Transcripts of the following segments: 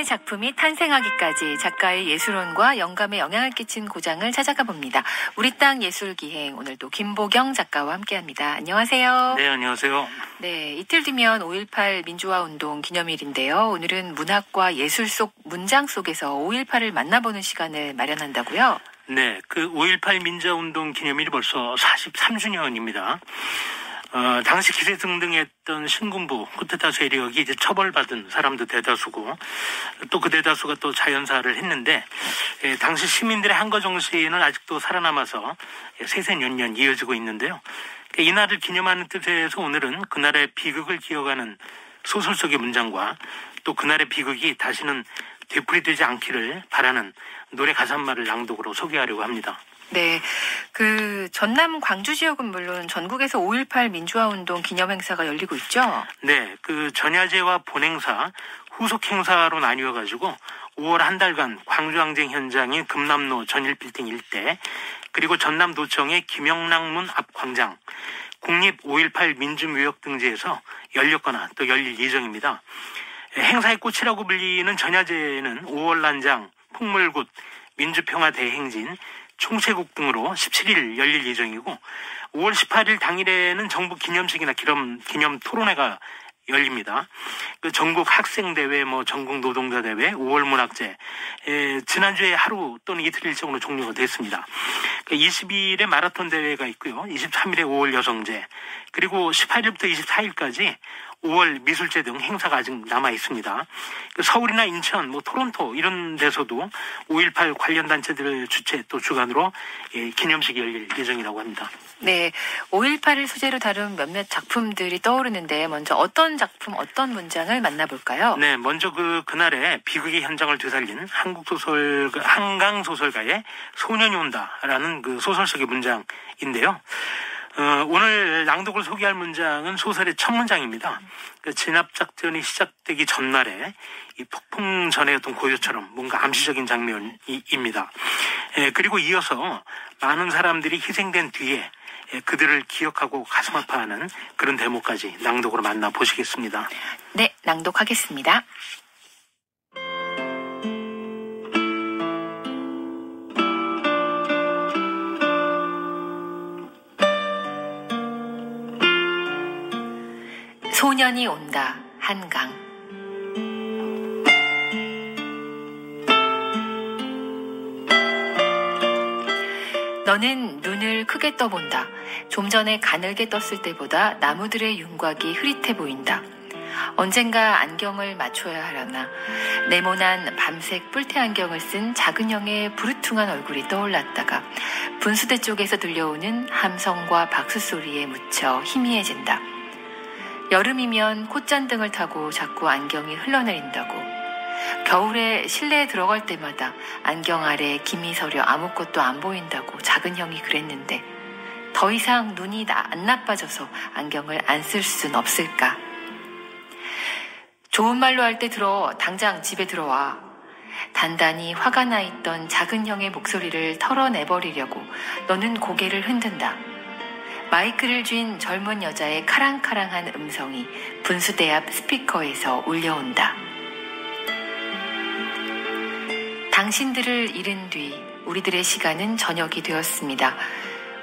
하나의 작품이 탄생하기까지 작가의 예술혼과 영감에 영향을 끼친 고장을 찾아가 봅니다. 우리 땅 예술기행, 오늘도 김보경 작가와 함께합니다. 안녕하세요. 네, 안녕하세요. 네, 이틀 뒤면 5.18 민주화운동 기념일인데요. 오늘은 문학과 예술 속 문장 속에서 5.18을 만나보는 시간을 마련한다고요? 네, 그 5.18 민주화운동 기념일이 벌써 43주년입니다. 당시 기세등등했던 신군부 쿠데타 세력이 이제 처벌받은 사람도 대다수고, 또 그 대다수가 또 자연사를 했는데, 당시 시민들의 한거 정신은 아직도 살아남아서 세세년년 이어지고 있는데요. 이날을 기념하는 뜻에서 오늘은 그날의 비극을 기억하는 소설 속의 문장과 또 그날의 비극이 다시는 되풀이되지 않기를 바라는 노래 가사말을 낭독으로 소개하려고 합니다. 네, 그 전남 광주 지역은 물론 전국에서 5.18 민주화운동 기념행사가 열리고 있죠? 네, 그 전야제와 본행사, 후속 행사로 나뉘어가지고 5월 한 달간 광주항쟁 현장인 금남로 전일빌딩 일대, 그리고 전남도청의 김영락문 앞 광장, 국립 5.18 민주무역등재에서 열렸거나 또 열릴 예정입니다. 행사의 꽃이라고 불리는 전야제는 5월 난장, 풍물굿, 민주평화대행진, 총체국 등으로 17일 열릴 예정이고, 5월 18일 당일에는 정부 기념식이나 기념 토론회가 열립니다. 그 전국 학생대회, 전국 노동자대회, 5월 문학제, 지난주에 하루 또는 이틀 일정으로 종료가 됐습니다. 20일에 마라톤 대회가 있고요. 23일에 5월 여성제, 그리고 18일부터 24일까지 5월 미술제 등 행사가 아직 남아 있습니다. 서울이나 인천, 토론토 이런 데서도 5.18 관련 단체들 주최 또 주관으로 기념식이 열릴 예정이라고 합니다. 네, 5.18을 소재로 다룬 몇몇 작품들이 떠오르는데 먼저 어떤 작품, 어떤 문장을 만나볼까요? 네, 먼저 그날의 비극의 현장을 되살린 한강 소설가의 소년이 온다라는 그 소설 속의 문장인데요. 오늘 낭독을 소개할 문장은 소설의 첫 문장입니다. 그 진압작전이 시작되기 전날에 이 폭풍 전의 어떤 고요처럼 뭔가 암시적인 장면입니다. 그리고 이어서 많은 사람들이 희생된 뒤에 그들을 기억하고 가슴 아파하는 그런 대목까지 낭독으로 만나보시겠습니다. 네, 낭독하겠습니다. 소년이 온다, 한강. 너는 눈을 크게 떠본다. 좀 전에 가늘게 떴을 때보다 나무들의 윤곽이 흐릿해 보인다. 언젠가 안경을 맞춰야 하려나. 네모난 밤색 뿔테 안경을 쓴 작은 형의 부르퉁한 얼굴이 떠올랐다가 분수대 쪽에서 들려오는 함성과 박수 소리에 묻혀 희미해진다. 여름이면 콧잔등을 타고 자꾸 안경이 흘러내린다고. 겨울에 실내에 들어갈 때마다 안경 아래 김이 서려 아무것도 안 보인다고 작은 형이 그랬는데 더 이상 눈이 안 나빠져서 안경을 안 쓸 순 없을까. 좋은 말로 할 때 당장 집에 들어와. 단단히 화가 나 있던 작은 형의 목소리를 털어내버리려고 너는 고개를 흔든다. 마이크를 쥔 젊은 여자의 카랑카랑한 음성이 분수대 앞 스피커에서 울려온다. 당신들을 잃은 뒤 우리들의 시간은 저녁이 되었습니다.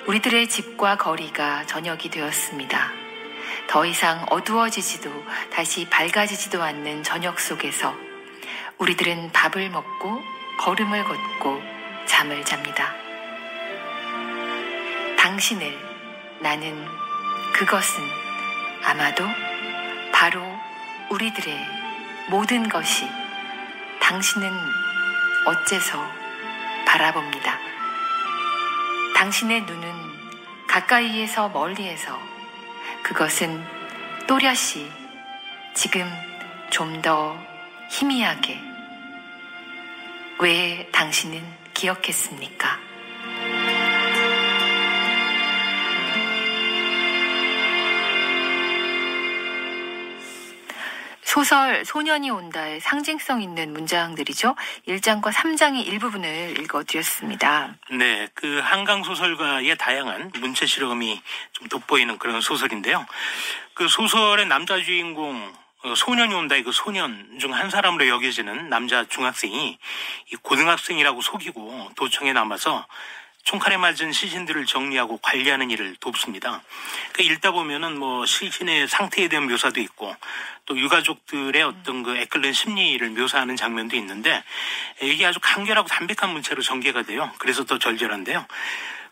우리들의 집과 거리가 저녁이 되었습니다. 더 이상 어두워지지도 다시 밝아지지도 않는 저녁 속에서 우리들은 밥을 먹고 걸음을 걷고 잠을 잡니다. 당신을, 나는, 그것은 아마도 바로 우리들의 모든 것이 당신은 어째서 바라봅니다. 당신의 눈은 가까이에서 멀리에서 그것은 또렷이 지금 좀 더 희미하게. 왜 당신은 기억했습니까? 소설 소년이 온다의 상징성 있는 문장들이죠. 1장과 3장의 일부분을 읽어드렸습니다. 네, 그 한강 소설가의 다양한 문체 실험이 좀 돋보이는 그런 소설인데요. 그 소설의 남자 주인공 소년이 온다. 그 소년 중 한 사람으로 여겨지는 남자 중학생이 이 고등학생이라고 속이고 도청에 남아서 총칼에 맞은 시신들을 정리하고 관리하는 일을 돕습니다. 그러니까 읽다 보면은 뭐 시신의 상태에 대한 묘사도 있고 또 유가족들의 어떤 그 애끓는 심리를 묘사하는 장면도 있는데 이게 아주 간결하고 담백한 문체로 전개가 돼요. 그래서 더 절절한데요.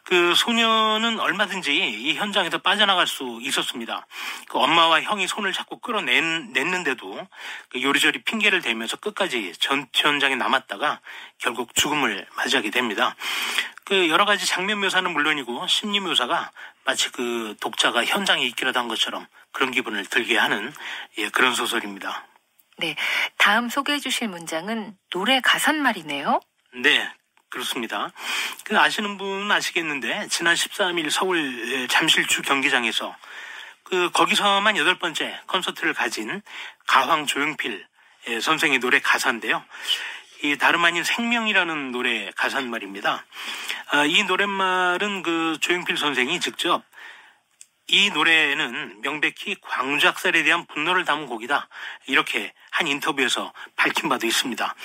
그 소년은 얼마든지 이 현장에서 빠져나갈 수 있었습니다. 그 엄마와 형이 손을 잡고 끌어냈는데도 그 요리조리 핑계를 대면서 끝까지 전투 현장에 남았다가 결국 죽음을 맞이하게 됩니다. 그 여러 가지 장면 묘사는 물론이고 심리 묘사가 마치 그 독자가 현장에 있기라도 한 것처럼 그런 기분을 들게 하는 그런 소설입니다. 네, 다음 소개해 주실 문장은 노래 가사말이네요. 네. 그렇습니다. 그 아시는 분은 아시겠는데 지난 13일 서울 잠실주 경기장에서 그 거기서만 8번째 콘서트를 가진 가황 조용필 선생의 노래 가사인데요. 이 다름 아닌 생명이라는 노래 가사말입니다. 이 노랫말은 그 조용필 선생이 직접 이 노래는 명백히 광주 학살에 대한 분노를 담은 곡이다. 이렇게 한 인터뷰에서 밝힌 바도 있습니다.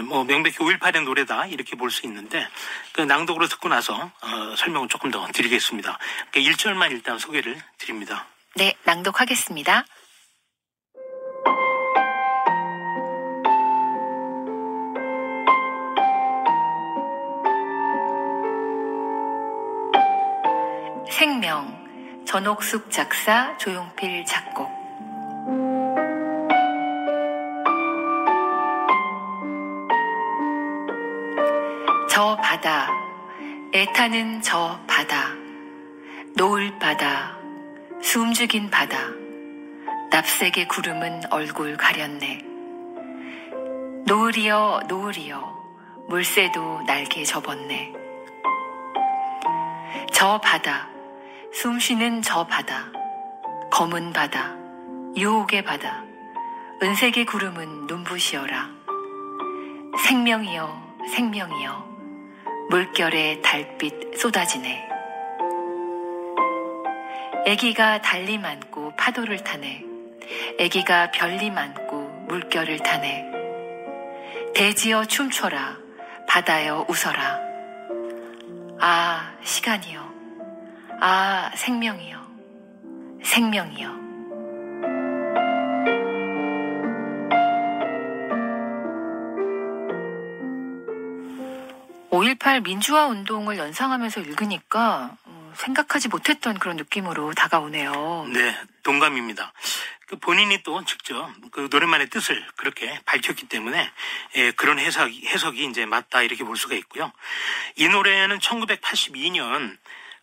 뭐 명백히 5.18의 노래다 이렇게 볼 수 있는데 그 낭독으로 듣고 나서 설명을 조금 더 드리겠습니다. 그 1절만 일단 소개를 드립니다. 네, 낭독하겠습니다. 생명 전옥숙 작사, 조용필 작곡. 저 바다, 애타는 저 바다, 노을 바다, 숨죽인 바다, 납색의 구름은 얼굴 가렸네. 노을이여 노을이여, 물새도 날개 접었네. 저 바다, 숨쉬는 저 바다, 검은 바다, 유혹의 바다, 은색의 구름은 눈부시어라. 생명이여 생명이여, 물결에 달빛 쏟아지네. 애기가 달리 안고 파도를 타네. 애기가 별리 안고 물결을 타네. 대지여 춤춰라, 바다여 웃어라. 아 시간이여, 아 생명이여 생명이여. 5.18 민주화 운동을 연상하면서 읽으니까 생각하지 못했던 그런 느낌으로 다가오네요. 네, 동감입니다. 그 본인이 또 직접 그 노래만의 뜻을 그렇게 밝혔기 때문에 그런 해석이 이제 맞다 이렇게 볼 수가 있고요. 이 노래는 1982년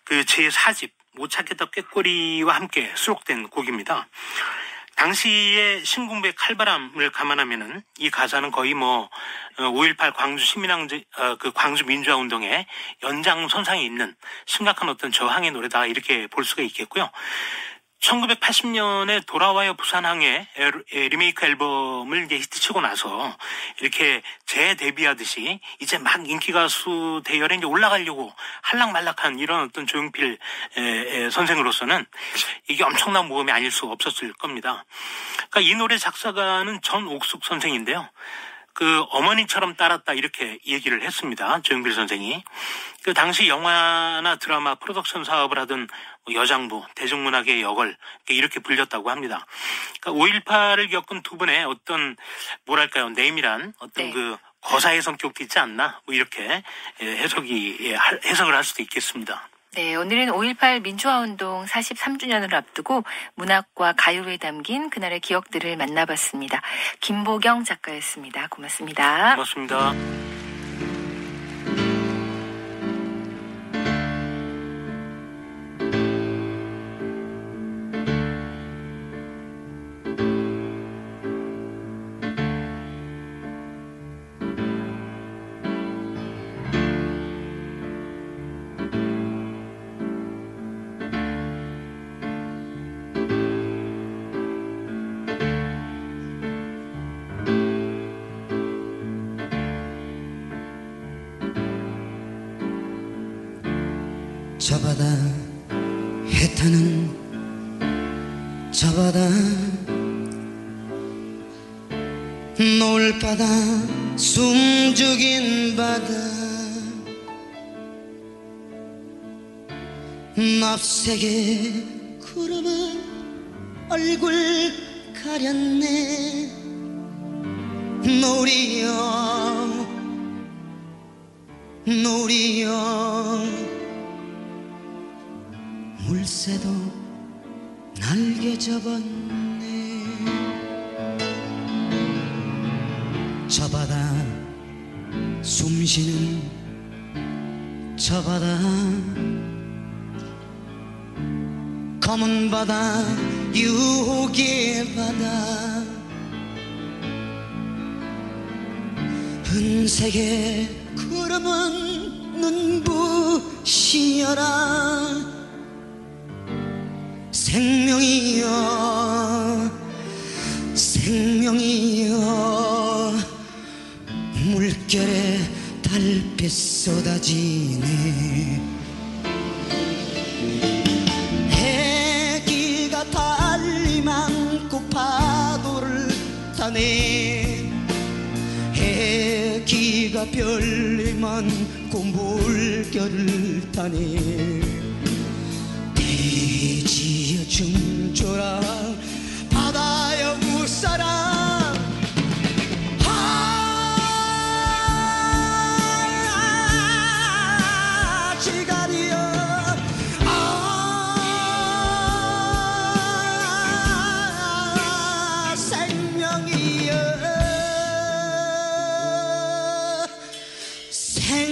그 제4집 못 찾겠다 꾀꼬리와 함께 수록된 곡입니다. 당시의 신군부의 칼바람을 감안하면은 이 가사는 거의 뭐 5.18 광주 시민항쟁 그 광주 민주화 운동의 연장선상에 있는 심각한 어떤 저항의 노래다 이렇게 볼 수가 있겠고요. 1980년에 돌아와요 부산항해 리메이크 앨범을 이제 히트치고 나서 이렇게 재데뷔하듯이 이제 막 인기 가수 대열에 이제 올라가려고 할락말락한 이런 어떤 조용필 선생으로서는 이게 엄청난 모험이 아닐 수 없었을 겁니다. 그러니까 이 노래 작사가는 전옥숙 선생인데요. 그 어머니처럼 따랐다 이렇게 얘기를 했습니다. 조용필 선생이. 그 당시 영화나 드라마 프로덕션 사업을 하던 여장부, 대중문학의 역을 이렇게 불렸다고 합니다. 그러니까 5.18을 겪은 두 분의 어떤 뭐랄까요 내밀한 어떤 그 거사의 성격도 있지 않나 뭐 이렇게 해석을 할 수도 있겠습니다. 네, 오늘은 5.18 민주화운동 43주년을 앞두고 문학과 가요에 담긴 그날의 기억들을 만나봤습니다. 김보경 작가였습니다. 고맙습니다. 고맙습니다. 저 바다 해타는 저 바다 노을바다 숨죽인 바다 납색의 구름은 얼굴 가렸네 노리여 노리여 물새도 날개 접었네 저 바다 숨쉬는 저 바다 검은 바다 유혹의 바다 은색의 구름은 눈부시어라 생명이여 생명이여 물결에 달빛 쏟아지네 해기가 달리 많고 파도를 타네 해기가 별리 많고 물결을 타네 대지여 춤춰라 바다여 웃어라 지가리여 생명이여 생